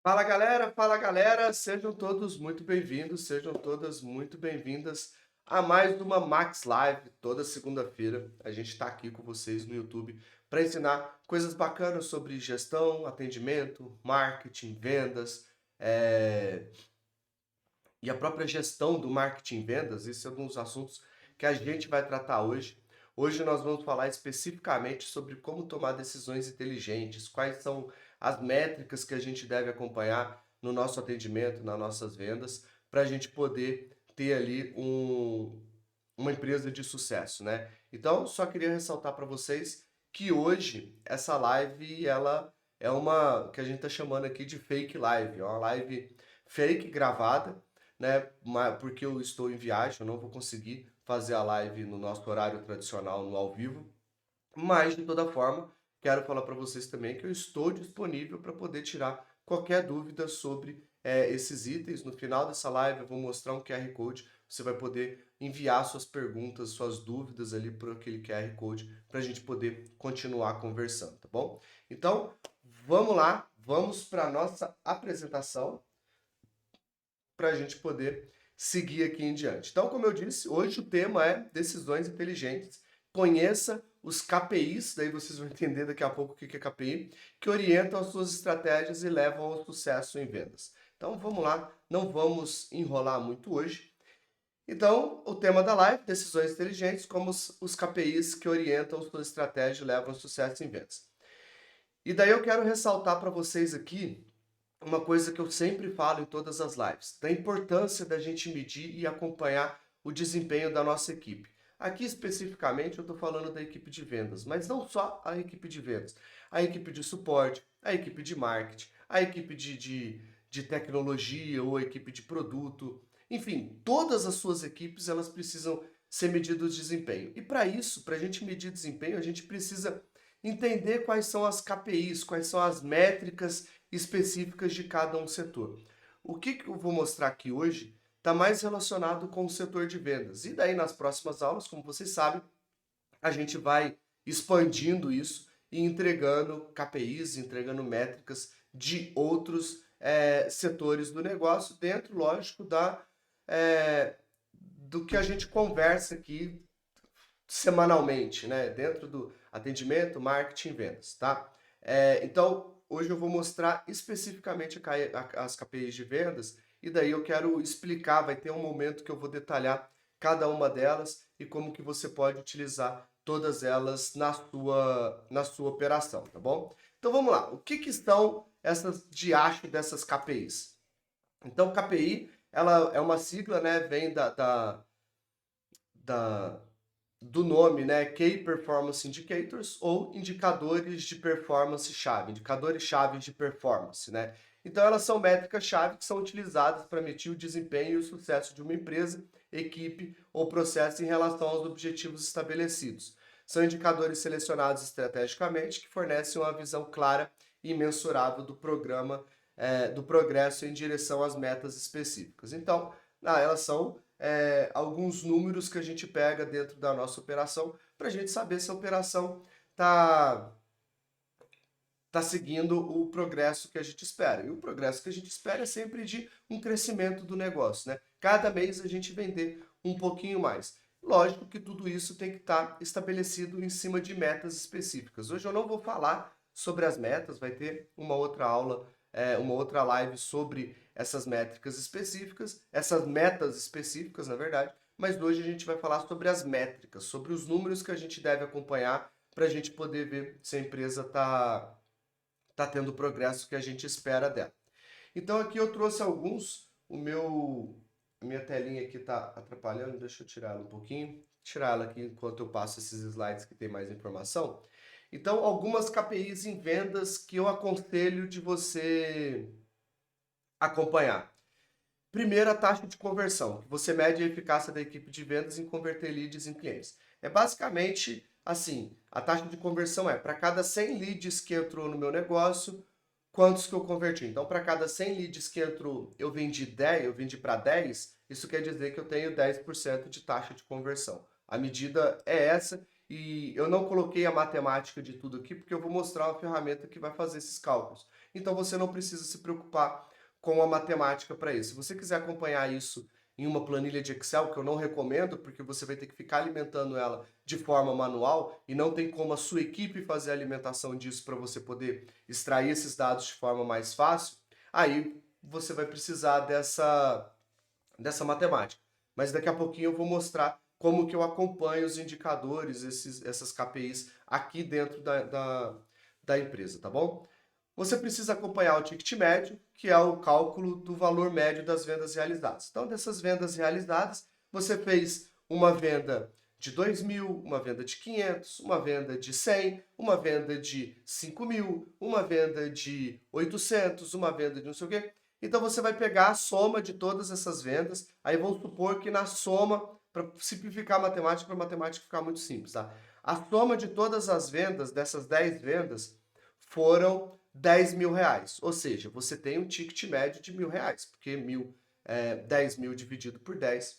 Fala galera, sejam todos muito bem-vindos, sejam todas muito bem-vindas a mais uma Max Live. Toda segunda-feira a gente está aqui com vocês no YouTube para ensinar coisas bacanas sobre gestão, atendimento, marketing, vendas, eh, e a própria gestão do marketing e vendas. Esse é um dos assuntos que a gente vai tratar hoje. Hoje nós vamos falar especificamente sobre como tomar decisões inteligentes, quais são as métricas que a gente deve acompanhar no nosso atendimento, nas nossas vendas, para a gente poder ter ali uma empresa de sucesso, né? Então, só queria ressaltar para vocês que hoje essa live ela é uma que a gente está chamando aqui de fake live, é uma live fake gravada, né? Porque eu estou em viagem, eu não vou conseguir fazer a live no nosso horário tradicional, no ao vivo. Mas, de toda forma, quero falar para vocês também que eu estou disponível para poder tirar qualquer dúvida sobre esses itens. No final dessa live, eu vou mostrar um QR Code. Você vai poder enviar suas perguntas, suas dúvidas ali por aquele QR Code para a gente poder continuar conversando, tá bom? Então, vamos lá, vamos para a nossa apresentação para a gente poder seguir aqui em diante. Então, como eu disse, hoje o tema é decisões inteligentes. Conheça os KPIs, daí vocês vão entender daqui a pouco o que é KPI, que orientam as suas estratégias e levam ao sucesso em vendas. Então, vamos lá, não vamos enrolar muito hoje. Então, o tema da live, decisões inteligentes, como os KPIs que orientam as suas estratégias e levam ao sucesso em vendas. E daí eu quero ressaltar para vocês aqui uma coisa que eu sempre falo em todas as lives, da importância da gente medir e acompanhar o desempenho da nossa equipe. Aqui especificamente eu estou falando da equipe de vendas, mas não só a equipe de vendas, a equipe de suporte, a equipe de marketing, a equipe de tecnologia ou a equipe de produto, enfim, todas as suas equipes elas precisam ser medidas de desempenho. E para isso, para a gente medir desempenho, a gente precisa entender quais são as KPIs, quais são as métricas específicas de cada um setor. O que eu vou mostrar aqui hoje está mais relacionado com o setor de vendas. E daí, nas próximas aulas, como vocês sabem, a gente vai expandindo isso e entregando KPIs, entregando métricas de outros setores do negócio, dentro, lógico, do que a gente conversa aqui semanalmente, né? Dentro do atendimento, marketing e vendas, tá? Então, hoje eu vou mostrar especificamente as KPIs de vendas e daí eu quero explicar, vai ter um momento que eu vou detalhar cada uma delas e como que você pode utilizar todas elas na sua operação, tá bom? Então vamos lá, o que estão essas diacho dessas KPIs? Então, KPI, ela é uma sigla, né? Vem da do nome, né, Key Performance Indicators ou indicadores de performance chave, indicadores chaves de performance, né? Então elas são métricas-chave que são utilizadas para medir o desempenho e o sucesso de uma empresa, equipe ou processo em relação aos objetivos estabelecidos. São indicadores selecionados estrategicamente que fornecem uma visão clara e mensurável do programa, do progresso em direção às metas específicas. Então, elas são alguns números que a gente pega dentro da nossa operação para a gente saber se a operação está seguindo o progresso que a gente espera. E o progresso que a gente espera é sempre de um crescimento do negócio, né? Cada mês a gente vender um pouquinho mais. Lógico que tudo isso tem que estar estabelecido em cima de metas específicas. Hoje eu não vou falar sobre as metas, vai ter uma outra aula, uma outra live sobre essas métricas específicas, essas metas específicas, na verdade, mas hoje a gente vai falar sobre as métricas, sobre os números que a gente deve acompanhar para a gente poder ver se a empresa está tendo o progresso que a gente espera dela. Então aqui eu trouxe alguns, a minha telinha aqui está atrapalhando, deixa eu tirar ela um pouquinho, tirar ela aqui enquanto eu passo esses slides que tem mais informação. Então, algumas KPIs em vendas que eu aconselho de você acompanhar. Primeiro, a taxa de conversão, que você mede a eficácia da equipe de vendas em converter leads em clientes. É basicamente assim, a taxa de conversão é para cada 100 leads que entrou no meu negócio, quantos que eu converti. Então, para cada 100 leads que entrou, eu vendi 10, eu vendi para 10, isso quer dizer que eu tenho 10% de taxa de conversão. A medida é essa e eu não coloquei a matemática de tudo aqui porque eu vou mostrar uma ferramenta que vai fazer esses cálculos. Então você não precisa se preocupar com a matemática para isso. Se você quiser acompanhar isso em uma planilha de Excel, que eu não recomendo, porque você vai ter que ficar alimentando ela de forma manual e não tem como a sua equipe fazer a alimentação disso para você poder extrair esses dados de forma mais fácil, aí você vai precisar dessa matemática. Mas daqui a pouquinho eu vou mostrar como que eu acompanho os indicadores, essas KPIs aqui dentro da empresa, tá bom? Você precisa acompanhar o ticket médio, que é o cálculo do valor médio das vendas realizadas. Então, dessas vendas realizadas, você fez uma venda de 2.000, uma venda de 500, uma venda de 100, uma venda de 5.000, uma venda de 800, uma venda de não sei o quê. Então, você vai pegar a soma de todas essas vendas. Aí, vamos supor que na soma, para simplificar a matemática, para a matemática ficar muito simples, tá? A soma de todas as vendas, dessas 10 vendas, foram 10 mil reais. Ou seja, você tem um ticket médio de R$ 1.000, porque 10 mil dividido por 10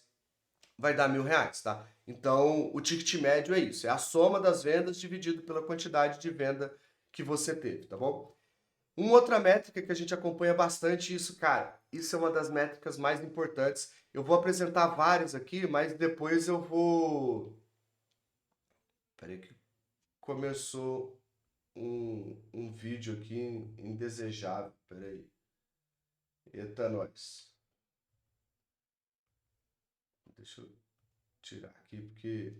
vai dar R$ 1.000, tá? Então, o ticket médio é isso, é a soma das vendas dividido pela quantidade de venda que você teve, tá bom? Uma outra métrica que a gente acompanha bastante isso, cara, isso é uma das métricas mais importantes. Eu vou apresentar várias aqui, mas depois eu vou... Peraí que começou um vídeo aqui indesejável. Peraí. Eita, nós. Deixa eu tirar aqui, porque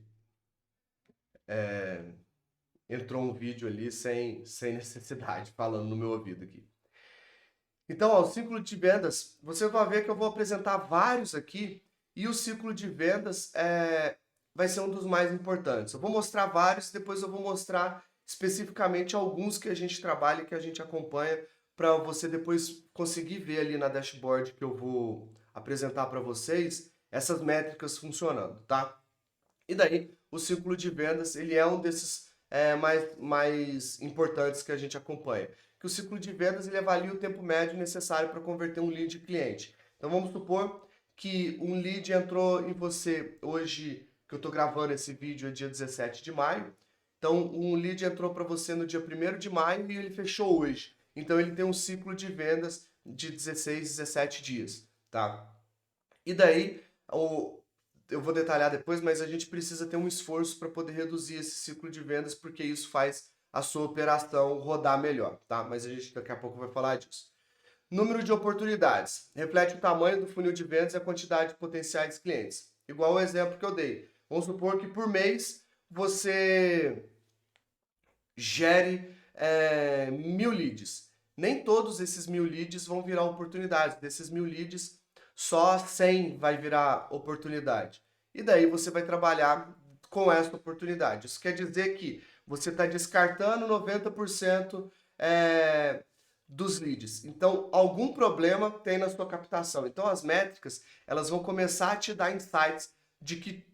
entrou um vídeo ali sem necessidade, falando no meu ouvido aqui. Então, ó, o ciclo de vendas, você vai ver que eu vou apresentar vários aqui, e o ciclo de vendas vai ser um dos mais importantes. Eu vou mostrar vários, depois eu vou mostrar especificamente alguns que a gente trabalha e que a gente acompanha, para você depois conseguir ver ali na dashboard que eu vou apresentar para vocês, essas métricas funcionando, tá? E daí, o ciclo de vendas, ele é um desses mais importantes que a gente acompanha. Que o ciclo de vendas, ele avalia o tempo médio necessário para converter um lead em cliente. Então, vamos supor que um lead entrou em você hoje, que eu estou gravando esse vídeo, é dia 17 de maio. Então, um lead entrou para você no dia 1º de maio e ele fechou hoje. Então, ele tem um ciclo de vendas de 16, 17 dias, tá? E daí, eu vou detalhar depois, mas a gente precisa ter um esforço para poder reduzir esse ciclo de vendas, porque isso faz a sua operação rodar melhor, tá? Mas a gente daqui a pouco vai falar disso. Número de oportunidades. Reflete o tamanho do funil de vendas e a quantidade de potenciais clientes. Igual o exemplo que eu dei. Vamos supor que por mês você gere 1.000 leads. Nem todos esses 1.000 leads vão virar oportunidades. Desses 1.000 leads, só 100 vai virar oportunidade. E daí você vai trabalhar com essa oportunidade. Isso quer dizer que você está descartando 90% dos leads. Então, algum problema tem na sua captação. Então, as métricas, elas vão começar a te dar insights de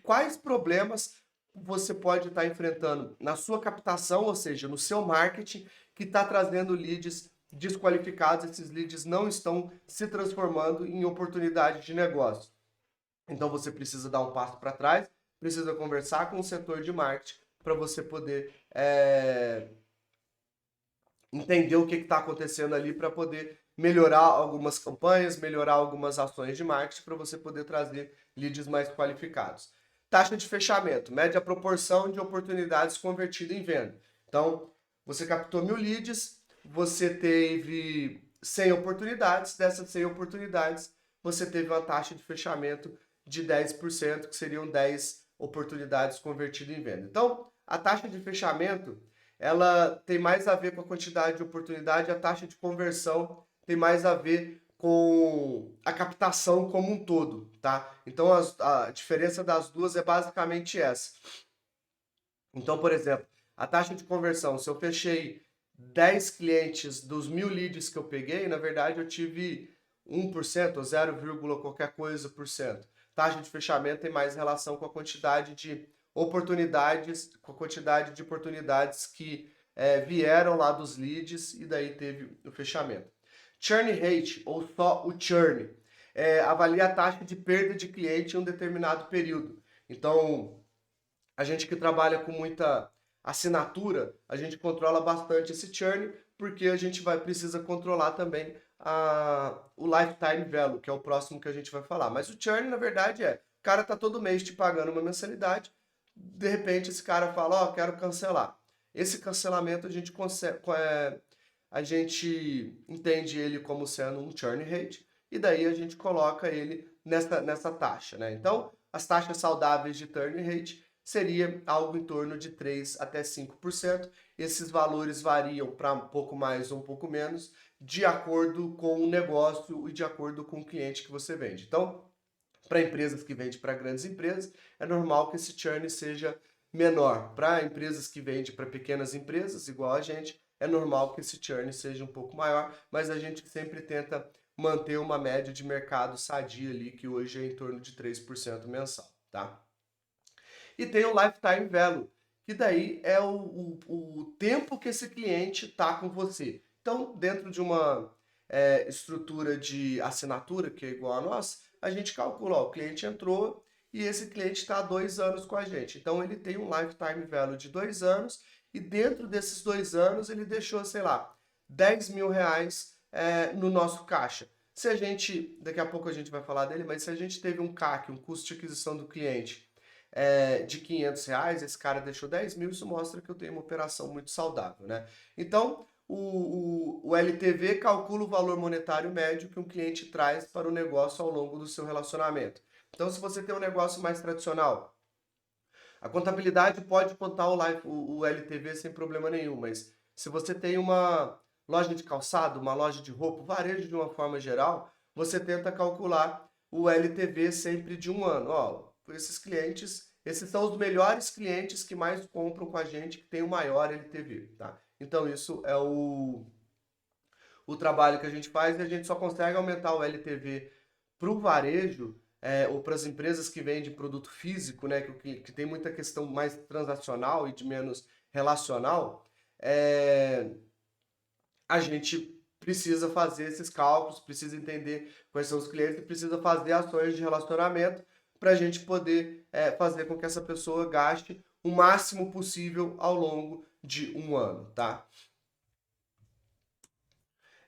quais problemas você pode estar enfrentando na sua captação, ou seja, no seu marketing, que está trazendo leads desqualificados, esses leads não estão se transformando em oportunidade de negócio. Então você precisa dar um passo para trás, precisa conversar com o setor de marketing para você poder entender o que está acontecendo ali, para poder melhorar algumas campanhas, melhorar algumas ações de marketing, para você poder trazer leads mais qualificados. Taxa de fechamento, mede a proporção de oportunidades convertidas em venda. Então, você captou 1.000 leads, você teve 100 oportunidades, dessas 100 oportunidades, você teve uma taxa de fechamento de 10%, que seriam 10 oportunidades convertidas em venda. Então, a taxa de fechamento, ela tem mais a ver com a quantidade de oportunidade, a taxa de conversão tem mais a ver com a captação como um todo, tá? Então, a diferença das duas é basicamente essa. Então, por exemplo, a taxa de conversão, se eu fechei 10 clientes dos 1.000 leads que eu peguei, na verdade eu tive 1% ou 0, qualquer coisa por cento. Taxa de fechamento tem mais relação com a quantidade de oportunidades, com a quantidade de oportunidades que vieram lá dos leads e daí teve o fechamento. Churn rate, ou só o churn, avalia a taxa de perda de cliente em um determinado período. Então, A gente que trabalha com muita assinatura, a gente controla bastante esse churn, porque a gente precisa controlar também o lifetime value, que é o próximo que a gente vai falar. Mas o churn, na verdade, o cara tá todo mês te pagando uma mensalidade, de repente esse cara fala, ó, quero cancelar. Esse cancelamento a gente entende ele como sendo um churn rate, e daí a gente coloca ele nessa taxa, né? Então, as taxas saudáveis de churn rate seria algo em torno de 3 até 5%. Esses valores variam para um pouco mais ou um pouco menos, de acordo com o negócio e de acordo com o cliente que você vende. Então, para empresas que vendem para grandes empresas, é normal que esse churn seja menor. Para empresas que vendem para pequenas empresas, igual a gente, é normal que esse churn seja um pouco maior, mas a gente sempre tenta manter uma média de mercado sadia ali, que hoje é em torno de 3% mensal, tá? E tem o lifetime value, que daí é o tempo que esse cliente está com você. Então, dentro de uma estrutura de assinatura, que é igual a nossa, a gente calcula, ó, o cliente entrou e esse cliente está há 2 anos com a gente. Então, ele tem um lifetime value de 2 anos e dentro desses 2 anos ele deixou, sei lá, 10 mil reais no nosso caixa. Se a gente, daqui a pouco a gente vai falar dele, mas se a gente teve um CAC, um custo de aquisição do cliente, de 500 reais, esse cara deixou 10 mil, isso mostra que eu tenho uma operação muito saudável, né? Então, o LTV calcula o valor monetário médio que um cliente traz para o negócio ao longo do seu relacionamento. Então, se você tem um negócio mais tradicional, a contabilidade pode contar o LTV sem problema nenhum, mas se você tem uma loja de calçado, uma loja de roupa, varejo de uma forma geral, você tenta calcular o LTV sempre de um ano. Ó, esses clientes, esses são os melhores clientes que mais compram com a gente, que tem o maior LTV, tá? Então isso é o trabalho que a gente faz e a gente só consegue aumentar o LTV para o varejo ou para as empresas que vendem produto físico, né, que tem muita questão mais transacional e de menos relacional, a gente precisa fazer esses cálculos, precisa entender quais são os clientes e precisa fazer ações de relacionamento para a gente poder fazer com que essa pessoa gaste o máximo possível ao longo de um ano, tá?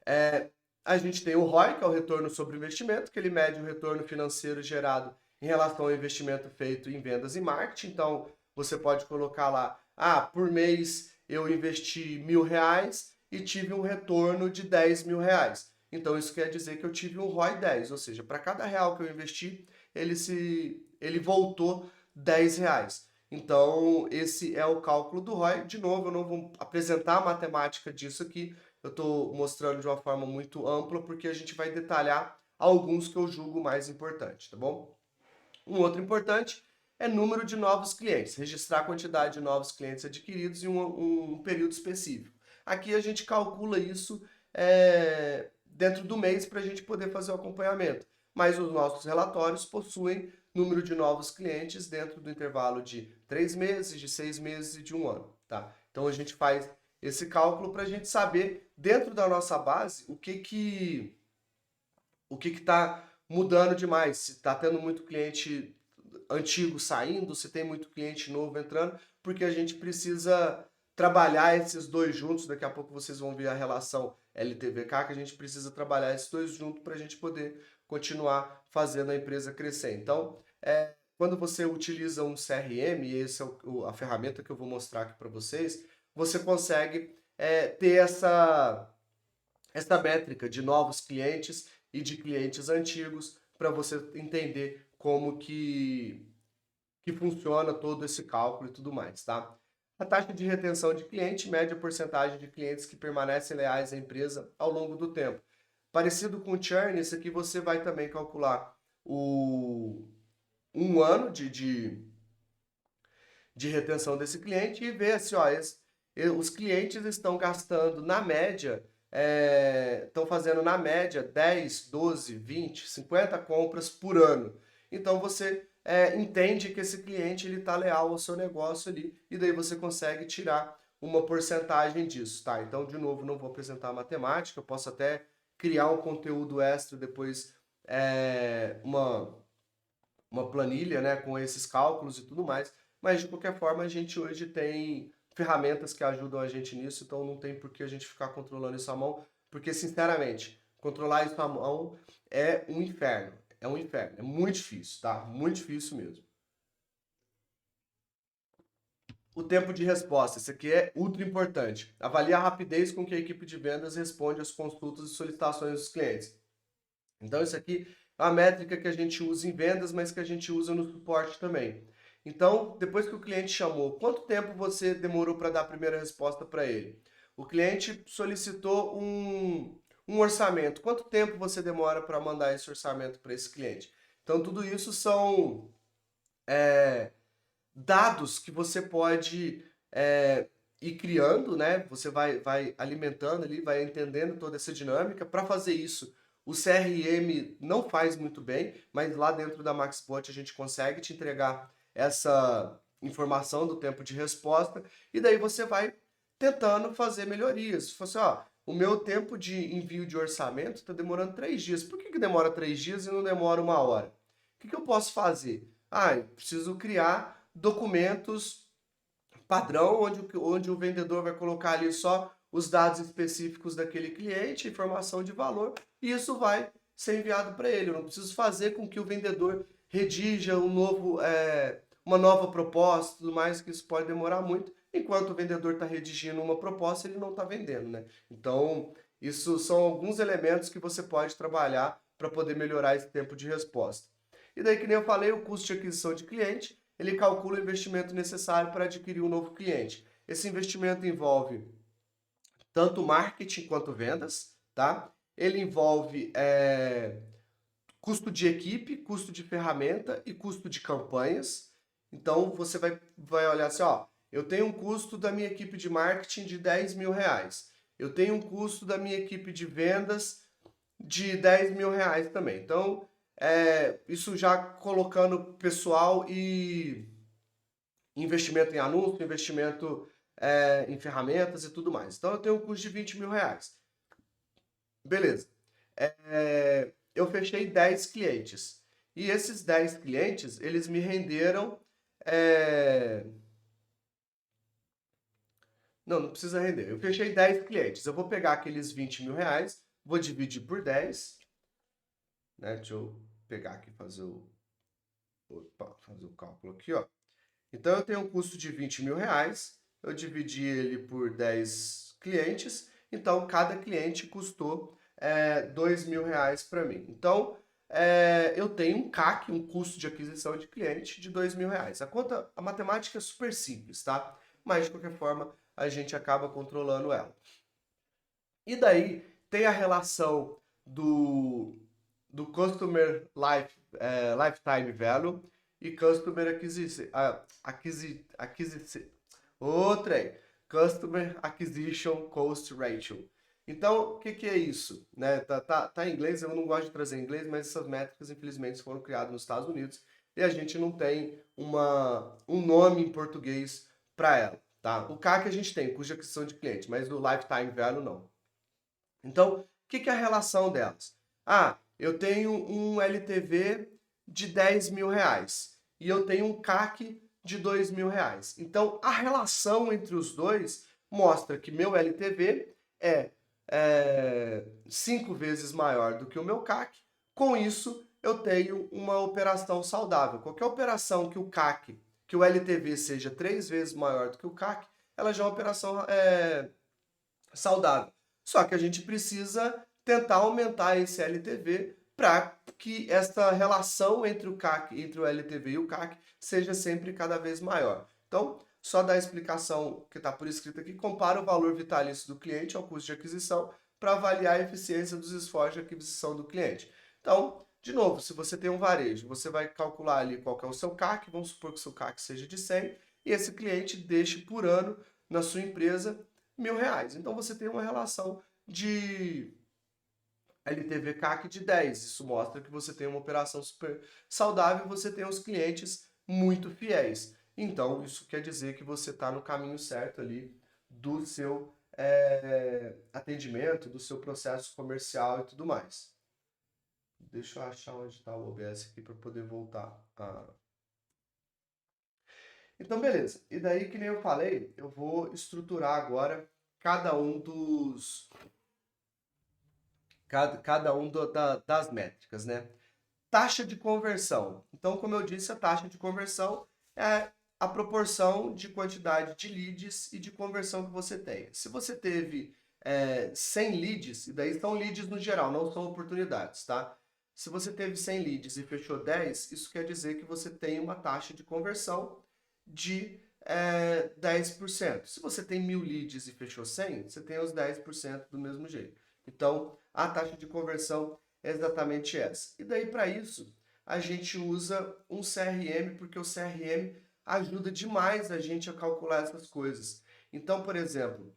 É, a gente tem o ROI, que é o retorno sobre investimento, que ele mede o retorno financeiro gerado em relação ao investimento feito em vendas e marketing. Então, você pode colocar lá, por mês eu investi 1.000 reais e tive um retorno de 10 mil reais. Então, isso quer dizer que eu tive um ROI 10, ou seja, para cada real que eu investi, ele voltou 10 reais. Então, esse é o cálculo do ROI. De novo, eu não vou apresentar a matemática disso aqui, eu estou mostrando de uma forma muito ampla porque a gente vai detalhar alguns que eu julgo mais importantes, tá bom? Um outro importante é número de novos clientes, registrar a quantidade de novos clientes adquiridos em um período específico. Aqui a gente calcula isso dentro do mês para a gente poder fazer o acompanhamento, mas os nossos relatórios possuem número de novos clientes dentro do intervalo de 3 meses, de 6 meses e de um ano, tá? Então a gente faz esse cálculo para a gente saber dentro da nossa base o que está mudando demais, se está tendo muito cliente antigo saindo, se tem muito cliente novo entrando, porque a gente precisa trabalhar esses dois juntos. Daqui a pouco vocês vão ver a relação LTV/CAC, que a gente precisa trabalhar esses dois juntos para a gente poder continuar fazendo a empresa crescer. Então, quando você utiliza um CRM, e essa é a ferramenta que eu vou mostrar aqui para vocês, você consegue ter essa métrica de novos clientes e de clientes antigos para você entender como que funciona todo esse cálculo e tudo mais, tá? A taxa de retenção de cliente mede a porcentagem de clientes que permanecem leais à empresa ao longo do tempo. Parecido com o churn, esse aqui você vai também calcular um ano de retenção desse cliente e ver assim, ó, os clientes estão gastando na média, estão fazendo na média 10, 12, 20, 50 compras por ano. Então você entende que esse cliente ele está leal ao seu negócio ali e daí você consegue tirar uma porcentagem disso, tá? Então, de novo, não vou apresentar a matemática, eu posso até criar um conteúdo extra depois, uma planilha, né, com esses cálculos e tudo mais, mas de qualquer forma a gente hoje tem ferramentas que ajudam a gente nisso, então não tem por que a gente ficar controlando isso à mão, porque sinceramente, controlar isso à mão é um inferno, é muito difícil, tá? Muito difícil mesmo. O tempo de resposta, isso aqui é ultra importante. Avalie a rapidez com que a equipe de vendas responde às consultas e solicitações dos clientes. Então, isso aqui é uma métrica que a gente usa em vendas, mas que a gente usa no suporte também. Então, depois que o cliente chamou, quanto tempo você demorou para dar a primeira resposta para ele? O cliente solicitou um orçamento. Quanto tempo você demora para mandar esse orçamento para esse cliente? Então, tudo isso são dados que você pode ir criando, né? Você vai alimentando ali, vai entendendo toda essa dinâmica. Para fazer isso, o CRM não faz muito bem, mas lá dentro da MaxBot a gente consegue te entregar essa informação do tempo de resposta e daí você vai tentando fazer melhorias. Se fosse, ó, o meu tempo de envio de orçamento está demorando 3 dias. Por que demora 3 dias e não demora 1 hora? O que eu posso fazer? Ah, eu preciso criar documentos padrão, onde o vendedor vai colocar ali só os dados específicos daquele cliente, informação de valor, e isso vai ser enviado para ele. Eu não preciso fazer com que o vendedor redija uma nova proposta, tudo mais, que isso pode demorar muito. Enquanto o vendedor está redigindo uma proposta, ele não está vendendo, né? Então, isso são alguns elementos que você pode trabalhar para poder melhorar esse tempo de resposta. E daí, que nem eu falei, o custo de aquisição de cliente, ele calcula o investimento necessário para adquirir um novo cliente. Esse investimento envolve tanto marketing quanto vendas, tá? Ele envolve custo de equipe, custo de ferramenta e custo de campanhas. Então você vai olhar assim, ó, eu tenho um custo da minha equipe de marketing de R$ 10.000. Eu tenho um custo da minha equipe de vendas de R$ 10.000 também. Então, isso já colocando pessoal e investimento em anúncio, investimento em ferramentas e tudo mais. Então, eu tenho um custo de R$ 20.000. Beleza. Eu fechei 10 clientes. E esses 10 clientes, eles me renderam. é, Não, não precisa render. Eu fechei 10 clientes. Eu vou pegar aqueles R$ 20.000, vou dividir por 10. Né? Deixa eu pegar aqui e fazer o cálculo aqui, ó. Então eu tenho um custo de R$ 20.000, eu dividi ele por 10 clientes, então cada cliente custou R$ 2.000 para mim. Então eu tenho um CAC, um custo de aquisição de cliente de R$ 2.000. A matemática é super simples, tá? Mas de qualquer forma a gente acaba controlando ela. E daí tem a relação do Customer Lifetime Value e Customer Customer Acquisition Cost Ratio. Então, o que é isso? Né? Tá em inglês, eu não gosto de trazer em inglês, mas essas métricas, infelizmente, foram criadas nos Estados Unidos e a gente não tem um nome em português para ela. Tá? O CAC a gente tem, custo de aquisição de cliente, mas o Lifetime Value não. Então, o que é a relação delas? Ah, eu tenho um LTV de R$ 10.000 e eu tenho um CAC de R$ 2.000. Então, a relação entre os dois mostra que meu LTV é 5 vezes maior do que o meu CAC. Com isso, eu tenho uma operação saudável. Qualquer operação que que o LTV seja 3 vezes maior do que o CAC, ela já é uma operação saudável. Só que a gente precisa tentar aumentar esse LTV para que essa relação entre o CAC, entre o LTV e o CAC seja sempre cada vez maior. Então, só dar a explicação que está por escrito aqui, compara o valor vitalício do cliente ao custo de aquisição para avaliar a eficiência dos esforços de aquisição do cliente. Então, de novo, se você tem um varejo, você vai calcular ali qual que é o seu CAC, vamos supor que o seu CAC seja de 100, e esse cliente deixe por ano na sua empresa R$ 1.000. Então você tem uma relação de LTV CAC de 10. Isso mostra que você tem uma operação super saudável e você tem os clientes muito fiéis. Então isso quer dizer que você está no caminho certo ali do seu atendimento, do seu processo comercial e tudo mais. Deixa eu achar onde está o OBS aqui para poder voltar a... Então, beleza. E daí, que nem eu falei, eu vou estruturar agora cada um dos... cada um das métricas, né? Taxa de conversão. Então, como eu disse, a taxa de conversão é a proporção de quantidade de leads e de conversão que você tem. Se você teve 100 leads, e daí são leads no geral, não são oportunidades, tá? Se você teve 100 leads e fechou 10, isso quer dizer que você tem uma taxa de conversão de 10%. Se você tem 1.000 leads e fechou 100, você tem os 10% do mesmo jeito. Então, a taxa de conversão é exatamente essa. E daí, para isso, a gente usa um CRM, porque o CRM ajuda demais a gente a calcular essas coisas. Então, por exemplo,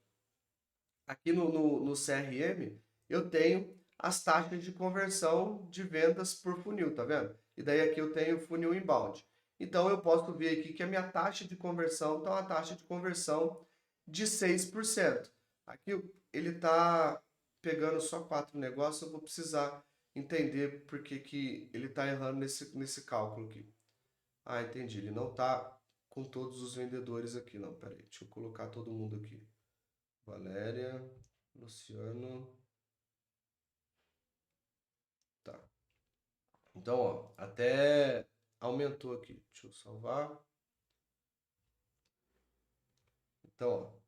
aqui no CRM, eu tenho as taxas de conversão de vendas por funil, tá vendo? E daí aqui eu tenho o funil inbound. Então eu posso ver aqui que a minha taxa de conversão está uma taxa de conversão de 6%. Aqui ele está pegando só 4 negócios, eu vou precisar entender por que ele está errando nesse cálculo aqui. Ah, entendi. Ele não está com todos os vendedores aqui, não. Peraí, deixa eu colocar todo mundo aqui. Valéria, Luciano. Tá. Então, ó, até aumentou aqui. Deixa eu salvar. Então, ó,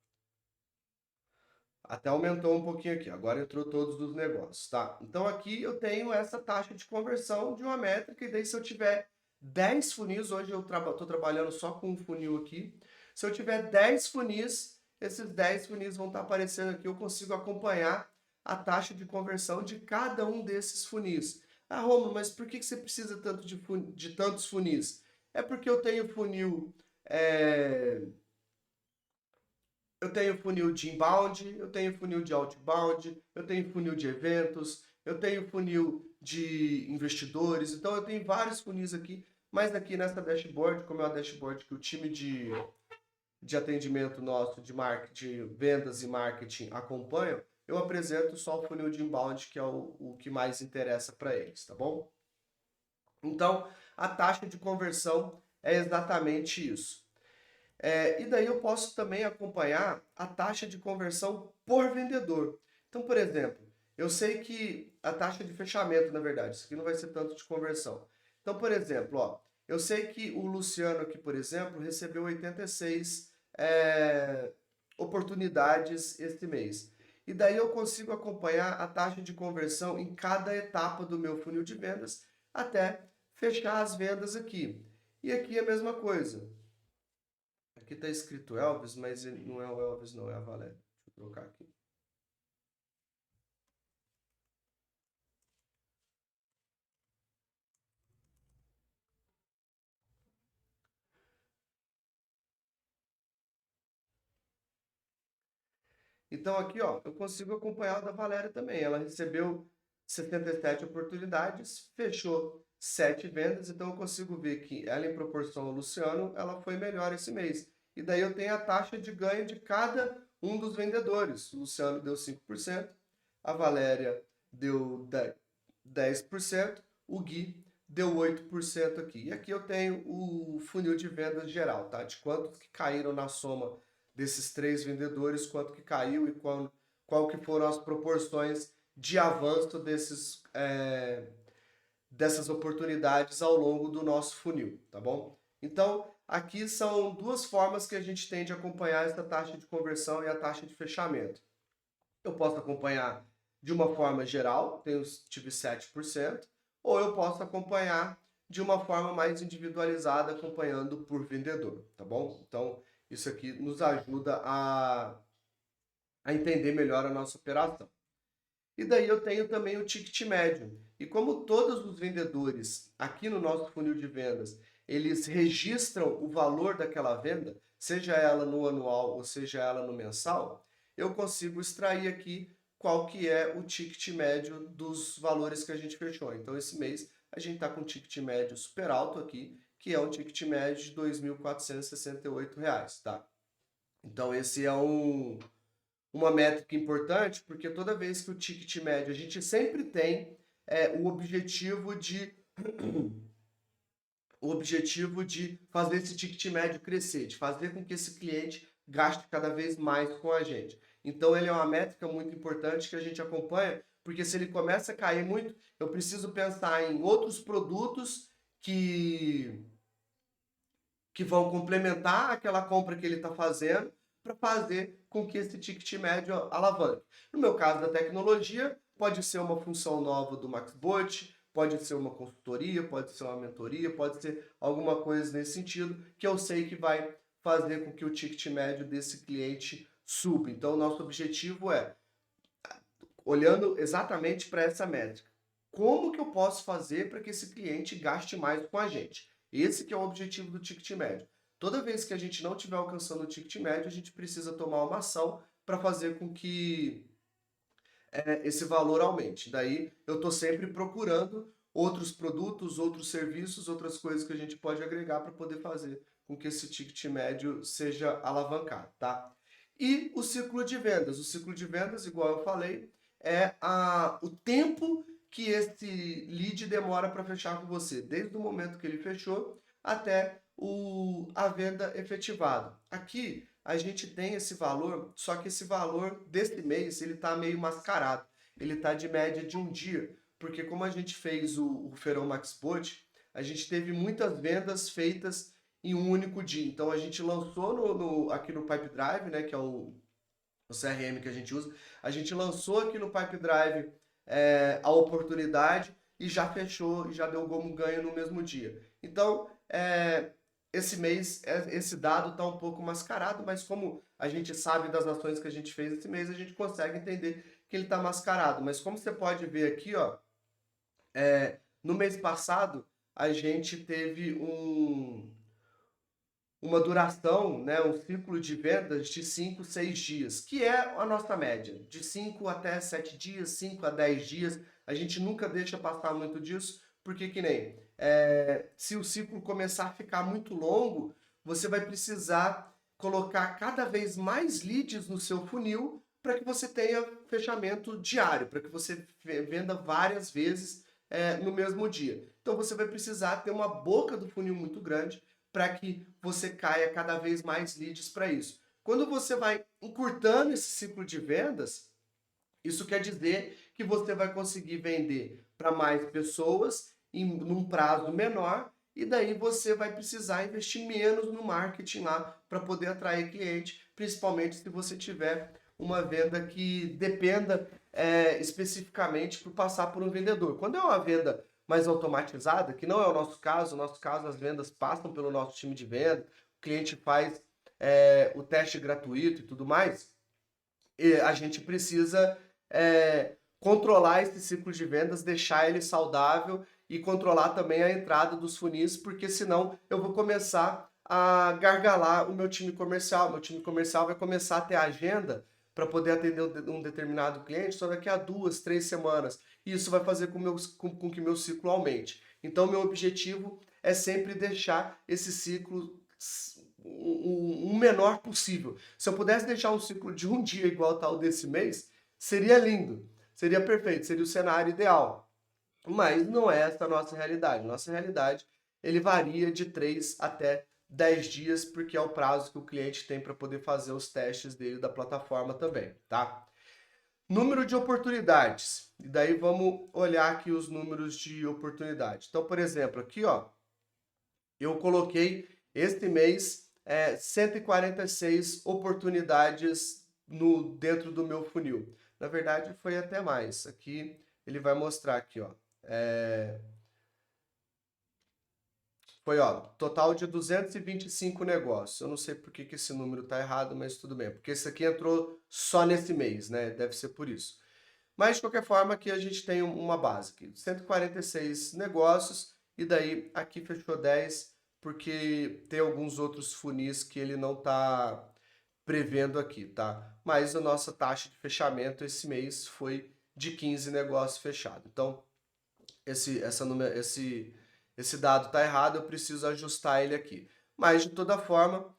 até aumentou um pouquinho aqui. Agora entrou todos os negócios, tá? Então aqui eu tenho essa taxa de conversão de uma métrica, e daí se eu tiver 10 funis, hoje eu tô trabalhando só com um funil aqui. Se eu tiver 10 funis, esses 10 funis vão estar aparecendo aqui, eu consigo acompanhar a taxa de conversão de cada um desses funis. Ah, Romulo, mas por que você precisa tanto de tantos funis? É porque eu tenho funil é, eu tenho funil de inbound, eu tenho funil de outbound, eu tenho funil de eventos, eu tenho funil de investidores, então eu tenho vários funis aqui, mas aqui nessa dashboard, como é uma dashboard que o time de atendimento nosso, de vendas e marketing acompanham, eu apresento só o funil de inbound, que é o que mais interessa para eles, tá bom? Então, a taxa de conversão é exatamente isso. E daí eu posso também acompanhar a taxa de conversão por vendedor. Então, por exemplo, eu sei que a taxa de fechamento, na verdade, isso aqui não vai ser tanto de conversão. Então, por exemplo, ó, eu sei que o Luciano aqui, por exemplo, recebeu 86 oportunidades este mês. E daí eu consigo acompanhar a taxa de conversão em cada etapa do meu funil de vendas até fechar as vendas aqui. E aqui é a mesma coisa. Aqui tá escrito Elvis, mas não é o Elvis, não, é a Valéria. Deixa eu trocar aqui. Então aqui, ó, eu consigo acompanhar a da Valéria também. Ela recebeu 77 oportunidades, fechou 7 vendas, então eu consigo ver que ela, em proporção ao Luciano, ela foi melhor esse mês. E daí eu tenho a taxa de ganho de cada um dos vendedores. O Luciano deu 5%, a Valéria deu 10%, o Gui deu 8% aqui. E aqui eu tenho o funil de vendas geral, tá? De quantos que caíram na soma desses 3 vendedores, quanto que caiu e qual que foram as proporções de avanço dessas oportunidades ao longo do nosso funil, tá bom? Então, aqui são duas formas que a gente tem de acompanhar essa taxa de conversão e a taxa de fechamento. Eu posso acompanhar de uma forma geral, tive 7%, ou eu posso acompanhar de uma forma mais individualizada, acompanhando por vendedor, tá bom? Então, isso aqui nos ajuda a entender melhor a nossa operação. E daí eu tenho também o ticket médio. E como todos os vendedores aqui no nosso funil de vendas, eles registram o valor daquela venda, seja ela no anual ou seja ela no mensal, eu consigo extrair aqui qual que é o ticket médio dos valores que a gente fechou. Então esse mês a gente está com um ticket médio super alto aqui, que é um ticket médio de R$ 2.468, tá? Então esse é uma métrica importante, porque toda vez que o ticket médio, a gente sempre tem o objetivo de o objetivo de fazer esse ticket médio crescer, de fazer com que esse cliente gaste cada vez mais com a gente. Então, ele é uma métrica muito importante que a gente acompanha, porque se ele começa a cair muito, eu preciso pensar em outros produtos que vão complementar aquela compra que ele está fazendo para fazer com que esse ticket médio alavanque. No meu caso da tecnologia, pode ser uma função nova do MaxBot, pode ser uma consultoria, pode ser uma mentoria, pode ser alguma coisa nesse sentido, que eu sei que vai fazer com que o ticket médio desse cliente suba. Então, nosso objetivo é, olhando exatamente para essa métrica, como que eu posso fazer para que esse cliente gaste mais com a gente? Esse que é o objetivo do ticket médio. Toda vez que a gente não estiver alcançando o ticket médio, a gente precisa tomar uma ação para fazer com que esse valor aumente. Daí eu estou sempre procurando outros produtos, outros serviços, outras coisas que a gente pode agregar para poder fazer com que esse ticket médio seja alavancado, tá? E o ciclo de vendas. O ciclo de vendas, igual eu falei, é o tempo que esse lead demora para fechar com você, desde o momento que ele fechou até a venda efetivada. Aqui a gente tem esse valor, só que esse valor desse mês ele está meio mascarado. Ele está de média de um dia, porque como a gente fez o Feirão MaxBot, a gente teve muitas vendas feitas em um único dia. Então a gente lançou aqui no Pipe Drive, né, que é o CRM que a gente usa, a gente lançou aqui no Pipe Drive a oportunidade e já fechou e já deu como ganho no mesmo dia. Então, esse mês, esse dado está um pouco mascarado, mas como a gente sabe das ações que a gente fez esse mês, a gente consegue entender que ele está mascarado. Mas como você pode ver aqui, ó, no mês passado, a gente teve uma duração, né, um ciclo de vendas de 5, 6 dias, que é a nossa média, de 5 até 7 dias, 5 a 10 dias. A gente nunca deixa passar muito disso, porque que nem, se o ciclo começar a ficar muito longo, você vai precisar colocar cada vez mais leads no seu funil para que você tenha fechamento diário, para que você venda várias vezes no mesmo dia. Então você vai precisar ter uma boca do funil muito grande para que você caia cada vez mais leads para isso. Quando você vai encurtando esse ciclo de vendas, isso quer dizer que você vai conseguir vender para mais pessoas num prazo menor e daí você vai precisar investir menos no marketing lá para poder atrair cliente, principalmente se você tiver uma venda que dependa especificamente por passar por um vendedor. Quando é uma venda mais automatizada, que não é o nosso caso as vendas passam pelo nosso time de venda, o cliente faz o teste gratuito e tudo mais, e a gente precisa controlar esse ciclo de vendas, deixar ele saudável e controlar também a entrada dos funis, porque senão eu vou começar a gargalar o meu time comercial. Meu time comercial vai começar a ter agenda para poder atender um determinado cliente só daqui a 2, 3 semanas. E isso vai fazer com que meu ciclo aumente. Então, meu objetivo é sempre deixar esse ciclo o menor possível. Se eu pudesse deixar um ciclo de um dia igual ao desse mês, seria lindo, seria perfeito, seria o cenário ideal. Mas não é essa a nossa realidade. Nossa realidade, ele varia de 3 até 10 dias, porque é o prazo que o cliente tem para poder fazer os testes dele da plataforma também, tá? Número de oportunidades. E daí vamos olhar aqui os números de oportunidade. Então, por exemplo, aqui, ó, eu coloquei este mês 146 oportunidades dentro do meu funil. Na verdade, foi até mais. Aqui ele vai mostrar aqui, ó. Foi, ó, total de 225 negócios. Eu não sei por que esse número tá errado, mas tudo bem. Porque esse aqui entrou só nesse mês, né? Deve ser por isso. Mas, de qualquer forma, aqui a gente tem uma base aqui. 146 negócios e daí aqui fechou 10, porque tem alguns outros funis que ele não tá prevendo aqui, tá? Mas a nossa taxa de fechamento esse mês foi de 15 negócios fechados. Então, esse dado está errado, eu preciso ajustar ele aqui. Mas, de toda forma,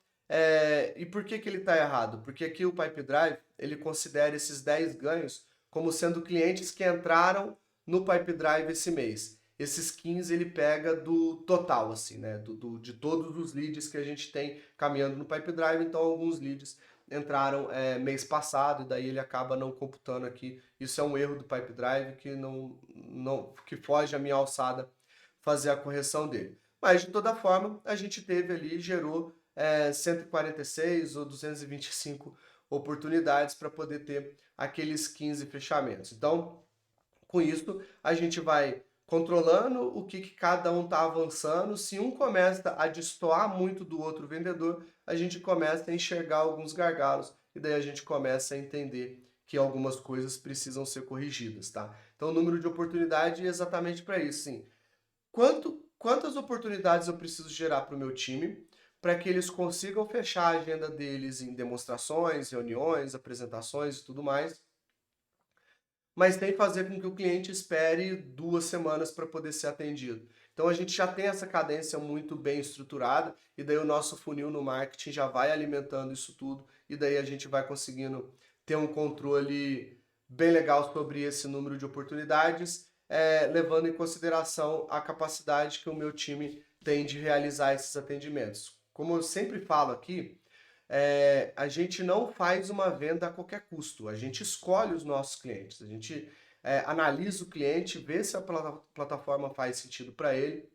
e por que ele está errado? Porque aqui o Pipe Drive, ele considera esses 10 ganhos como sendo clientes que entraram no Pipe Drive esse mês. esses 15 ele pega do total, assim, né? De todos os leads que a gente tem caminhando no Pipedrive. Então, alguns leads entraram mês passado, e daí ele acaba não computando aqui. Isso é um erro do Pipedrive que foge à minha alçada fazer a correção dele. Mas, de toda forma, a gente teve ali, gerou 146 ou 225 oportunidades para poder ter aqueles 15 fechamentos. Então, com isso, a gente vai controlando o que cada um está avançando. Se um começa a destoar muito do outro vendedor, a gente começa a enxergar alguns gargalos e daí a gente começa a entender que algumas coisas precisam ser corrigidas, tá? Então, o número de oportunidade é exatamente para isso, sim. Quantas oportunidades eu preciso gerar para o meu time para que eles consigam fechar a agenda deles em demonstrações, reuniões, apresentações e tudo mais, mas tem que fazer com que o cliente espere 2 semanas para poder ser atendido. Então a gente já tem essa cadência muito bem estruturada e daí o nosso funil no marketing já vai alimentando isso tudo e daí a gente vai conseguindo ter um controle bem legal sobre esse número de oportunidades, levando em consideração a capacidade que o meu time tem de realizar esses atendimentos. Como eu sempre falo aqui, a gente não faz uma venda a qualquer custo, a gente escolhe os nossos clientes, a gente analisa o cliente, vê se a plataforma faz sentido para ele,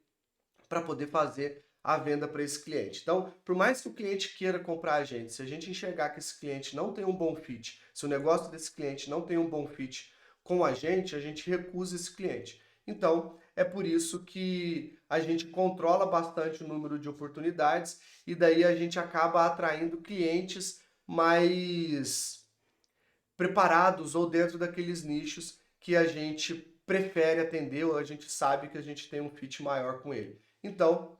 para poder fazer a venda para esse cliente. Então, por mais que o cliente queira comprar a gente, se a gente enxergar que esse cliente não tem um bom fit, se o negócio desse cliente não tem um bom fit com a gente recusa esse cliente. Então, é por isso que a gente controla bastante o número de oportunidades e daí a gente acaba atraindo clientes mais preparados ou dentro daqueles nichos que a gente prefere atender ou a gente sabe que a gente tem um fit maior com ele. Então,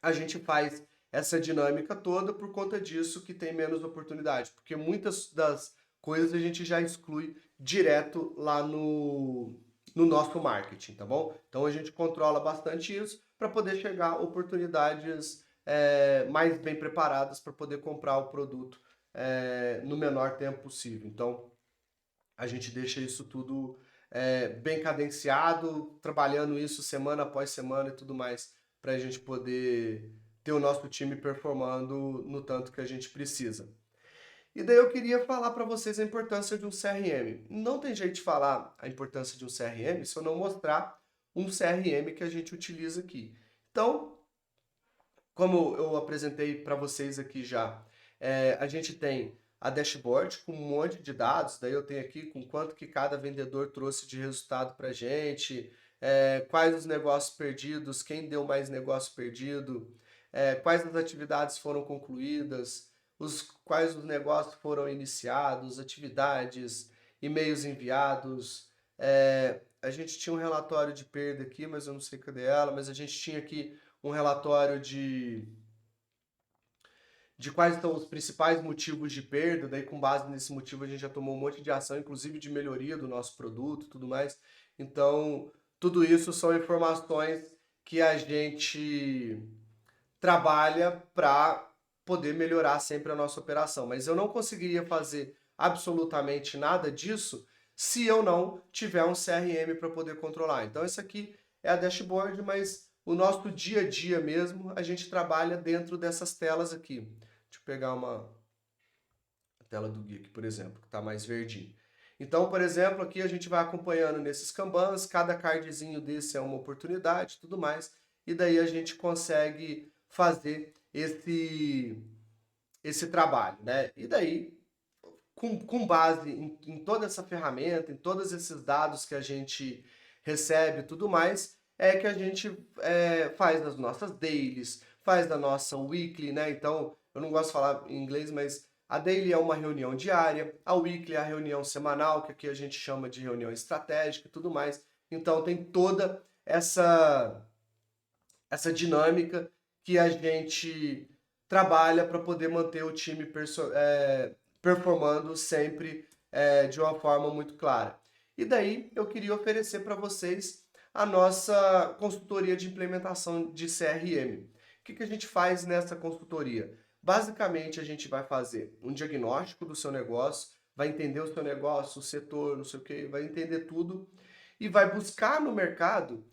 a gente faz essa dinâmica toda por conta disso que tem menos oportunidade, porque muitas das coisas a gente já exclui direto lá no nosso marketing, tá bom? Então a gente controla bastante isso para poder chegar a oportunidades mais bem preparadas para poder comprar o produto no menor tempo possível. Então a gente deixa isso tudo bem cadenciado, trabalhando isso semana após semana e tudo mais, para a gente poder ter o nosso time performando no tanto que a gente precisa. E daí eu queria falar para vocês a importância de um CRM. Não tem jeito de falar a importância de um CRM se eu não mostrar um CRM que a gente utiliza aqui. Então, como eu apresentei para vocês aqui já, a gente tem a dashboard com um monte de dados, daí eu tenho aqui com quanto que cada vendedor trouxe de resultado para a gente, quais os negócios perdidos, quem deu mais negócio perdido, quais as atividades foram concluídas, quais os negócios foram iniciados, atividades, e-mails enviados. A gente tinha um relatório de perda aqui, mas eu não sei cadê ela, mas a gente tinha aqui um relatório de quais são os principais motivos de perda, daí com base nesse motivo a gente já tomou um monte de ação, inclusive de melhoria do nosso produto e tudo mais. Então, tudo isso são informações que a gente trabalha para poder melhorar sempre a nossa operação. Mas eu não conseguiria fazer absolutamente nada disso se eu não tiver um CRM para poder controlar. Então, isso aqui é a dashboard, mas o nosso dia a dia mesmo, a gente trabalha dentro dessas telas aqui. Deixa eu pegar a tela do Geek, por exemplo, que está mais verdinho. Então, por exemplo, aqui a gente vai acompanhando nesses Kanbans, cada cardzinho desse é uma oportunidade e tudo mais, e daí a gente consegue fazer esse trabalho, né? E daí, com base em toda essa ferramenta, em todos esses dados que a gente recebe e tudo mais, é que a gente faz as nossas dailies, faz a nossa weekly, né? Então, eu não gosto de falar em inglês, mas a daily é uma reunião diária, a weekly é a reunião semanal, que aqui a gente chama de reunião estratégica e tudo mais. Então, tem toda essa dinâmica que a gente trabalha para poder manter o time performando sempre de uma forma muito clara. E daí eu queria oferecer para vocês a nossa consultoria de implementação de CRM. O que a gente faz nessa consultoria? Basicamente, a gente vai fazer um diagnóstico do seu negócio, vai entender o seu negócio, o setor, não sei o que, vai entender tudo e vai buscar no mercado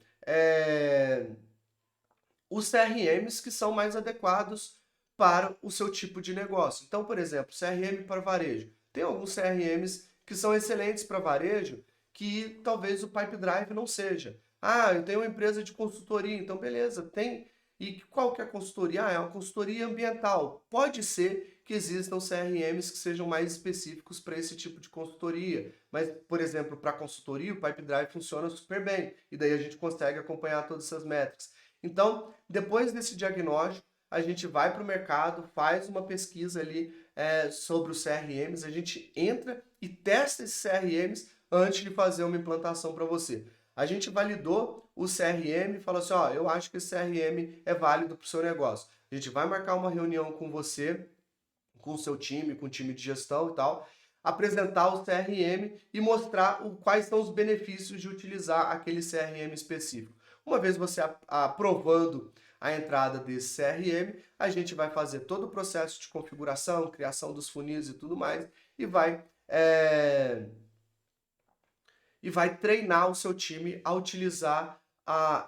os CRMs que são mais adequados para o seu tipo de negócio. Então, por exemplo, CRM para varejo. Tem alguns CRMs que são excelentes para varejo que talvez o Pipedrive não seja. Ah, eu tenho uma empresa de consultoria, então beleza, tem. E qual que é a consultoria? Ah, é uma consultoria ambiental. Pode ser que existam CRMs que sejam mais específicos para esse tipo de consultoria. Mas, por exemplo, para consultoria, o Pipedrive funciona super bem. E daí a gente consegue acompanhar todas essas métricas. Então, depois desse diagnóstico, a gente vai para o mercado, faz uma pesquisa ali sobre os CRMs, a gente entra e testa esses CRMs antes de fazer uma implantação para você. A gente validou o CRM e falou assim, ó, eu acho que esse CRM é válido para o seu negócio. A gente vai marcar uma reunião com você, com o seu time, com o time de gestão e tal, apresentar o CRM e mostrar quais são os benefícios de utilizar aquele CRM específico. Uma vez você aprovando a entrada desse CRM, a gente vai fazer todo o processo de configuração, criação dos funis e tudo mais, e vai treinar o seu time a utilizar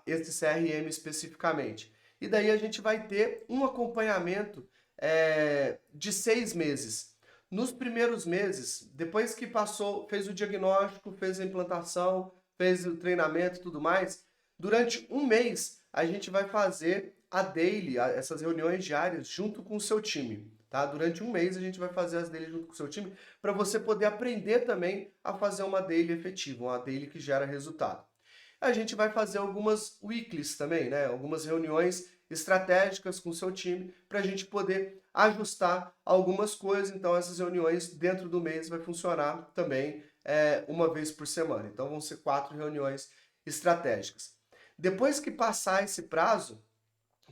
esse CRM especificamente. E daí a gente vai ter um acompanhamento de 6 meses. Nos primeiros meses, depois que fez o diagnóstico, fez a implantação, fez o treinamento e tudo mais, durante um mês a gente vai fazer a daily, essas reuniões diárias, junto com o seu time. Tá? Durante um mês a gente vai fazer as daily junto com o seu time para você poder aprender também a fazer uma daily efetiva, uma daily que gera resultado. A gente vai fazer algumas weeklies também, né? Algumas reuniões estratégicas com o seu time para a gente poder ajustar algumas coisas. Então essas reuniões dentro do mês vai funcionar também uma vez por semana. Então vão ser 4 reuniões estratégicas. Depois que passar esse prazo,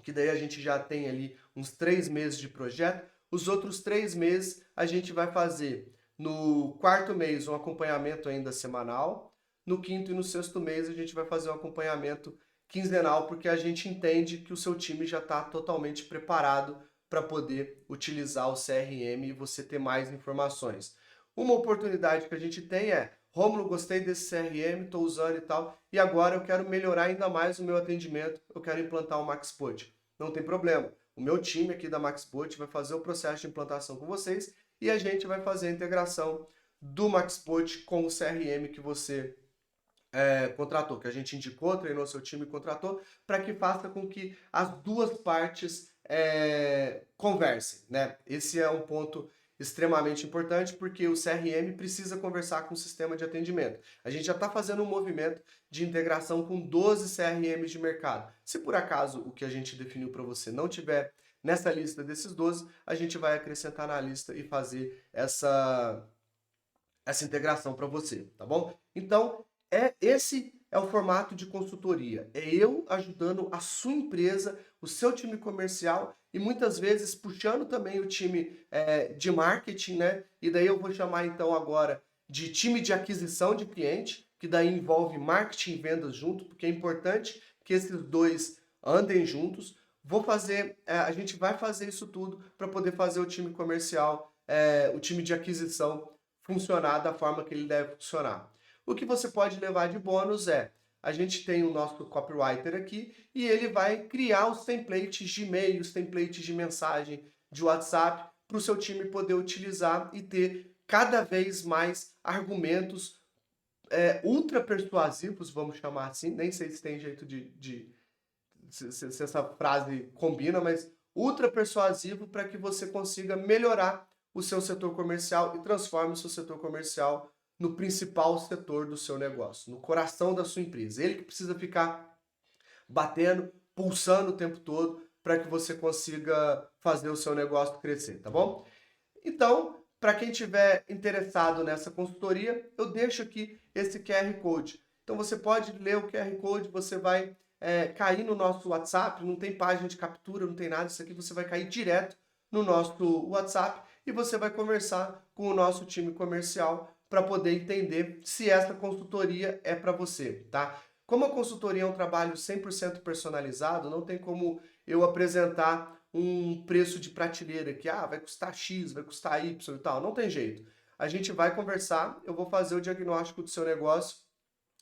que daí a gente já tem ali uns 3 meses de projeto, os outros 3 meses a gente vai fazer no 4º mês um acompanhamento ainda semanal, no 5º e no 6º mês a gente vai fazer um acompanhamento quinzenal, porque a gente entende que o seu time já está totalmente preparado para poder utilizar o CRM e você ter mais informações. Uma oportunidade que a gente tem é, Rômulo, gostei desse CRM, estou usando e tal, e agora eu quero melhorar ainda mais o meu atendimento, eu quero implantar o MaxPod. Não tem problema, o meu time aqui da MaxPod vai fazer o processo de implantação com vocês e a gente vai fazer a integração do MaxPod com o CRM que você contratou, que a gente indicou, treinou seu time e contratou, para que faça com que as duas partes conversem, né? Esse é um ponto extremamente importante, porque o CRM precisa conversar com o sistema de atendimento. A gente já está fazendo um movimento de integração com 12 CRMs de mercado. Se por acaso o que a gente definiu para você não tiver nessa lista desses 12, a gente vai acrescentar na lista e fazer essa integração para você, tá bom? Então, esse é o formato de consultoria. É eu ajudando a sua empresa, o seu time comercial e muitas vezes puxando também o time de marketing, né? E daí eu vou chamar então agora de time de aquisição de cliente, que daí envolve marketing e vendas junto, porque é importante que esses dois andem juntos. A gente vai fazer isso tudo para poder fazer o time comercial, o time de aquisição funcionar da forma que ele deve funcionar. O que você pode levar de bônus a gente tem o nosso copywriter aqui e ele vai criar os templates de e-mail, os templates de mensagem, de WhatsApp, para o seu time poder utilizar e ter cada vez mais argumentos ultra persuasivos, vamos chamar assim, nem sei se tem jeito se essa frase combina, mas ultra persuasivo para que você consiga melhorar o seu setor comercial e transforme o seu setor comercial no principal setor do seu negócio, no coração da sua empresa. Ele que precisa ficar batendo, pulsando o tempo todo para que você consiga fazer o seu negócio crescer, tá bom? Então, para quem estiver interessado nessa consultoria, eu deixo aqui esse QR Code. Então você pode ler o QR Code, você vai cair no nosso WhatsApp, não tem página de captura, não tem nada, isso aqui você vai cair direto no nosso WhatsApp e você vai conversar com o nosso time comercial para poder entender se essa consultoria é para você, tá? Como a consultoria é um trabalho 100% personalizado, não tem como eu apresentar um preço de prateleira que vai custar X, vai custar Y e tal. Não tem jeito. A gente vai conversar, eu vou fazer o diagnóstico do seu negócio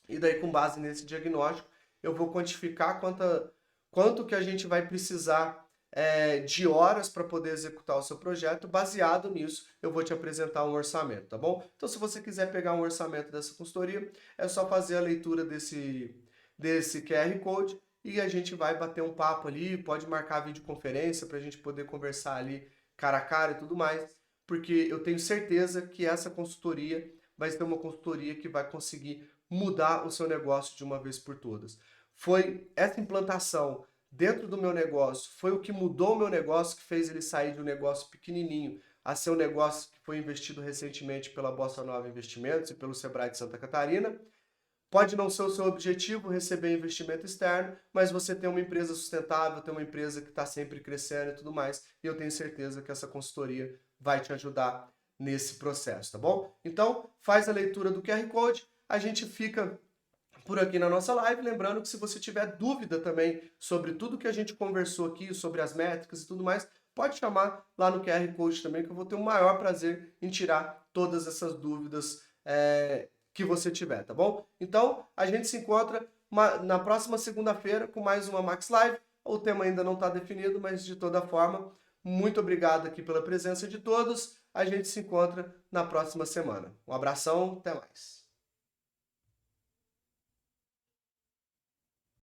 e daí com base nesse diagnóstico eu vou quantificar quanto que a gente vai precisar de horas para poder executar o seu projeto. Baseado nisso, eu vou te apresentar um orçamento, tá bom? Então, se você quiser pegar um orçamento dessa consultoria, é só fazer a leitura desse QR Code e a gente vai bater um papo ali, pode marcar videoconferência para a gente poder conversar ali cara a cara e tudo mais, porque eu tenho certeza que essa consultoria vai ser uma consultoria que vai conseguir mudar o seu negócio de uma vez por todas. Foi essa implantação dentro do meu negócio, foi o que mudou o meu negócio, que fez ele sair de um negócio pequenininho a ser um negócio que foi investido recentemente pela Bossa Nova Investimentos e pelo Sebrae de Santa Catarina. Pode não ser o seu objetivo receber investimento externo, mas você tem uma empresa sustentável, tem uma empresa que está sempre crescendo e tudo mais, e eu tenho certeza que essa consultoria vai te ajudar nesse processo, tá bom? Então, faz a leitura do QR Code, a gente fica por aqui na nossa live, lembrando que se você tiver dúvida também sobre tudo que a gente conversou aqui, sobre as métricas e tudo mais, pode chamar lá no QR Code também, que eu vou ter o maior prazer em tirar todas essas dúvidas que você tiver, tá bom? Então, a gente se encontra na próxima segunda-feira com mais uma Max Live. O tema ainda não está definido, mas de toda forma, muito obrigado aqui pela presença de todos. A gente se encontra na próxima semana. Um abração, até mais.